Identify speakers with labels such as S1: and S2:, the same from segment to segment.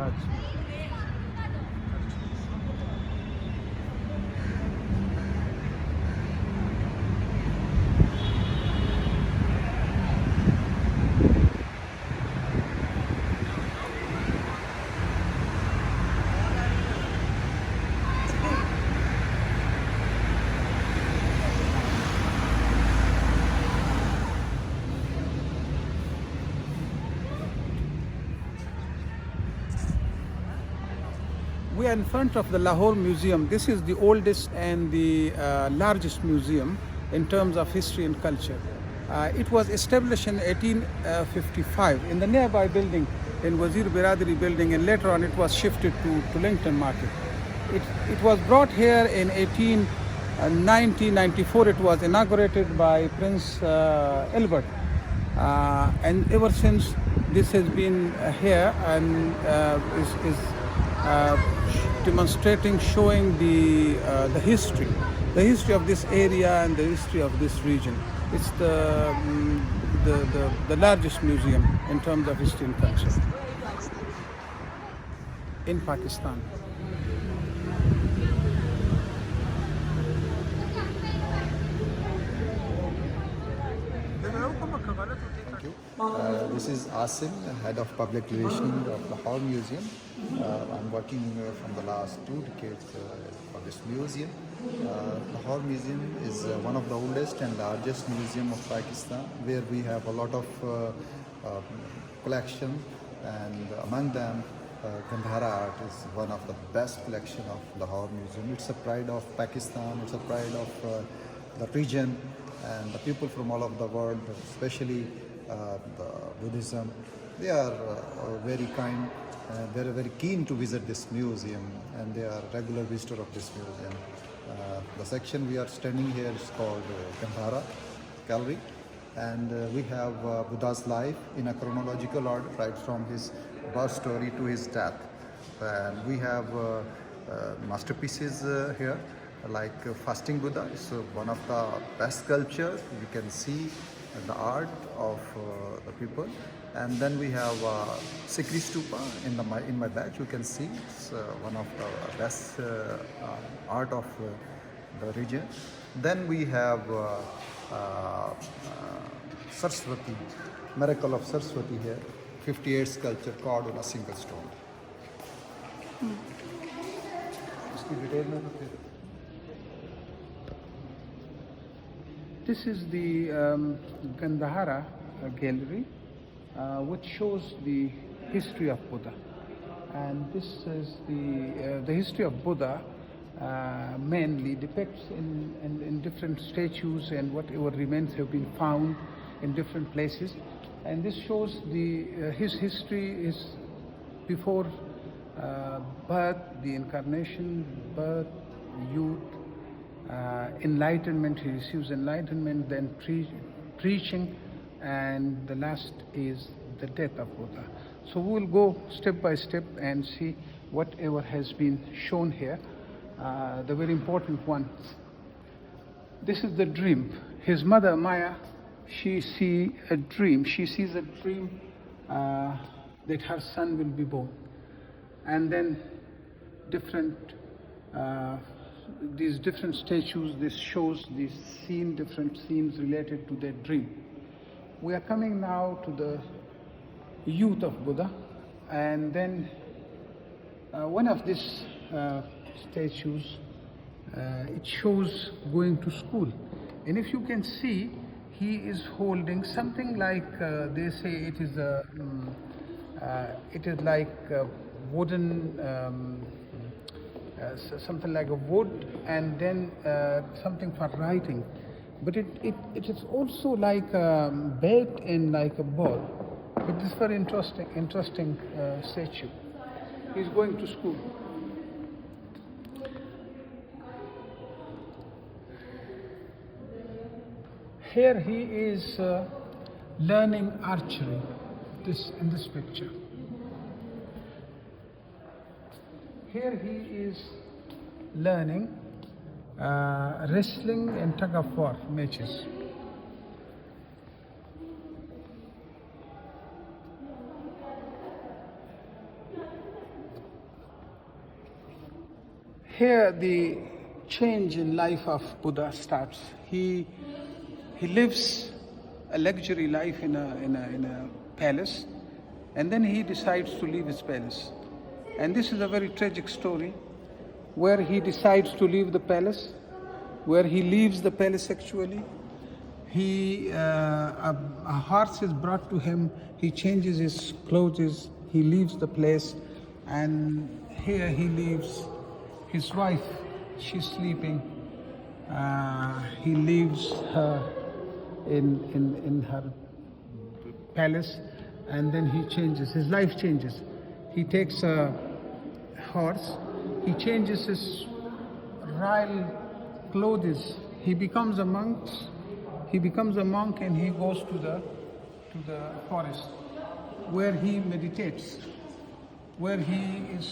S1: अच्छा। We are in front of the Lahore Museum. This is the oldest and the largest museum in terms of history and culture. It was established in 1855 in the nearby building, in Wazir Biradari building, and later on it was shifted to Lincoln Market. It was brought here in 1994. It was inaugurated by Prince Albert, and ever since this has been here and is uh, demonstrating, showing the history of this area and the history of this region. It's the largest museum in terms of history and culture in Pakistan.
S2: Thank you. This is Asim, Head of Public Relations of the Lahore Museum. I'm working from the last 2 decades for this museum. Lahore Museum is one of the oldest and largest museum of Pakistan, where we have a lot of collection, and among them Gandhara art is one of the best collection of Lahore Museum. It's a pride of Pakistan, it's a pride of the region, and the people from all over the world, especially the Buddhism, they are very kind. They are very keen to visit this museum, and they are regular visitor of this museum. The section we are standing here is called Gandhara Gallery, and we have Buddha's life in a chronological order, right from his birth story to his death. And we have masterpieces here, like Fasting Buddha is one of the best sculptures. You can see the art of the people. And then we have Sikri Stupa in my back. You can see it's one of the best art of the region. Then we have Saraswati, Miracle of Saraswati here, 58 sculpture carved on a single stone. इसकी detail में तो फिर
S1: This is the Gandhara gallery, which shows the history of Buddha, and this is the history of Buddha. Mainly depicts in different statues and whatever remains have been found in different places, and this shows his history is before birth, the incarnation, birth, youth, enlightenment. He receives enlightenment, then preaching, and the last is the death of Buddha. So we will go step by step and see whatever has been shown here. The very important one. This is the dream. His mother Maya, she sees a dream that her son will be born, and then these different statues. This shows different scenes related to their dream. We are coming now to the youth of Buddha, and then one of these statues, it shows going to school, and if you can see, he is holding something like they say it is like a wooden something like a wood, and then something for writing, but it is also like a bat and like a ball. But this is very interesting statue. He's going to school. Here he is learning archery. In this picture. Here he is learning wrestling and tug of war matches. here the change in life of Buddha starts. He lives a luxury life in a palace, and then he decides to leave his palace. And this is a very tragic story, where he decides to leave the palace, where he leaves the palace actually. A horse is brought to him, he changes his clothes, he leaves the place, and here he leaves his wife, she's sleeping. He leaves her in her palace, and then he changes, his life changes. He takes a horse, he changes his royal clothes, he becomes a monk. He becomes a monk and he goes to the forest, where he meditates, where he is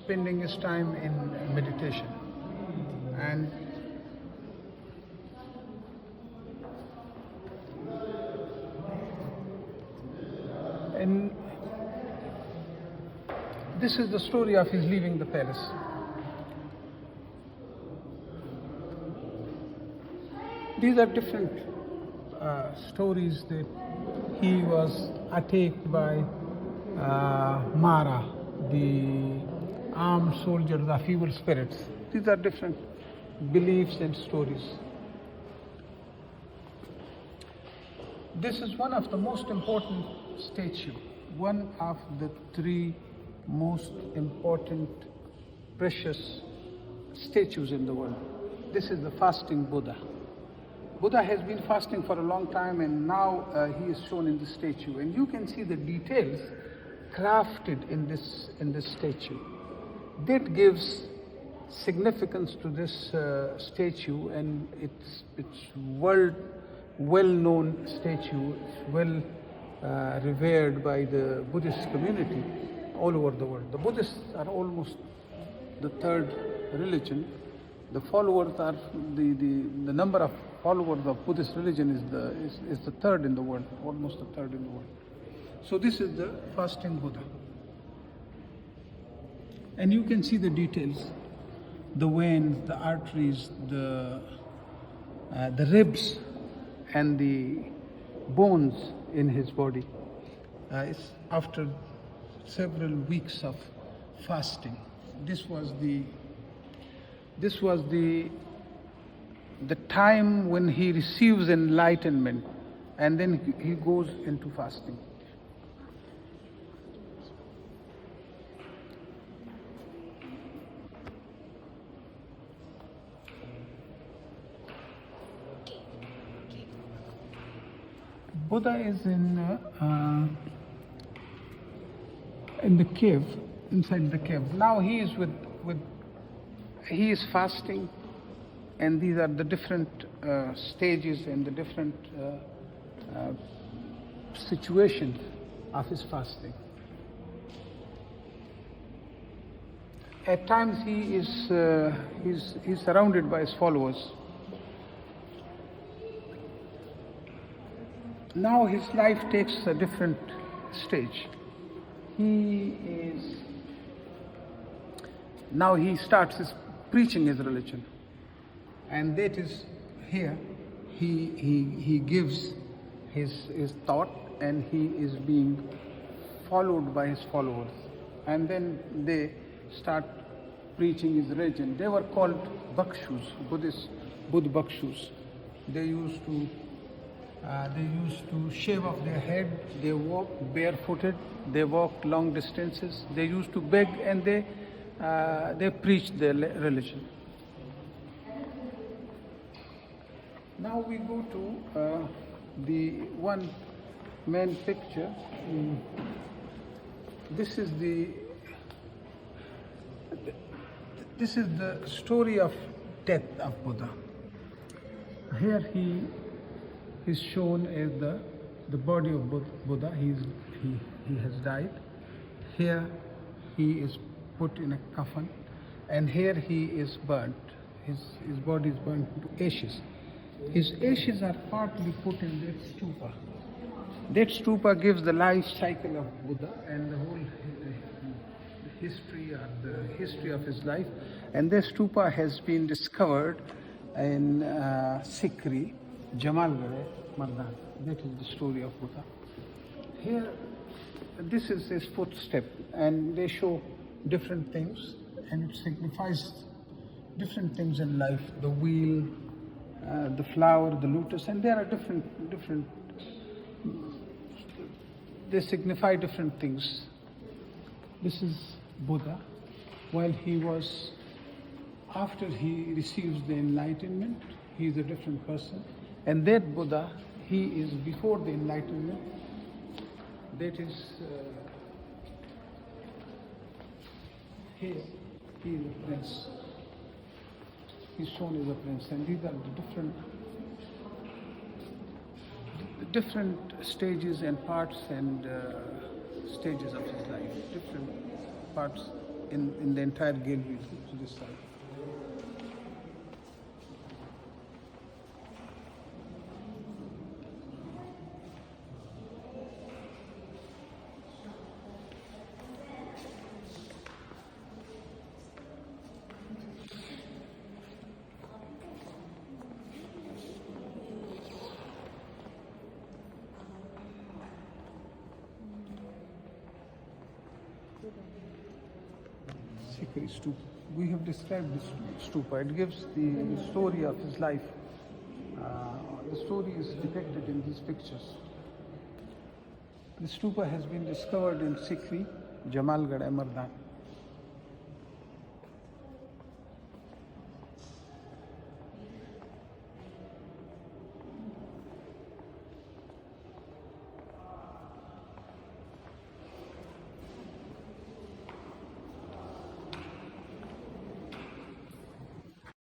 S1: spending his time in meditation. And this is the story of his leaving the palace. These are different stories that he was attacked by Mara, the armed soldiers, the evil spirits. These are different beliefs and stories. This is one of the most important statues, one of the three most important precious statues in the world. This is the fasting Buddha. Buddha has been fasting for a long time, and now he is shown in the statue, and you can see the details crafted in this statue. That gives significance to this statue, and it's well-known statue. It's well revered by the Buddhist community all over the world. The Buddhists are almost the third religion. The followers are the number of followers of Buddhist religion is the third in the world, almost the third in the world. So this is the fasting Buddha, and you can see the details, the veins, the arteries, the ribs, and the bones in his body. It's after several weeks of fasting. This was the time when he receives enlightenment, and then he goes into fasting. Buddha is in the cave, inside the cave. Now he is he is fasting, and these are the different stages and the different situations of his fasting. At times he is he's surrounded by his followers. Now his life takes a different stage. Now he starts preaching his religion, and that is here he gives his thought, and he is being followed by his followers, and then they start preaching his religion. They were called bhikshus, Buddha bhikshus. They used to shave off their head, they walked barefooted, they walked long distances, they used to beg, and they preached their religion. Now we go to the one main picture. This is the story of death of Buddha. Here he is shown as the body of Buddha. He has died. Here he is put in a coffin, and here he is burnt. His body is burnt to ashes. His ashes are partly put in that stupa. That stupa gives the life cycle of Buddha, and the whole history or the history of his life. And this stupa has been discovered in Sikri, Jamalgarh, Mardan. That is the story of Buddha. Here, this is his footstep, and they show different things, and it signifies different things in life: the wheel, the flower, the lotus, and there are different. They signify different things. This is Buddha, while he was, after he receives the enlightenment, he is a different person, and that Buddha, he is before the enlightenment. That is here. He is a prince. He's shown as a prince, and these are the different stages and parts and stages of his life. Different parts in the entire gallery to this side. Sikri stupa. We have described this stupa. It gives the story of his life. The story is depicted in these pictures. The stupa has been discovered in Sikri, Jamalgarh, Mardan.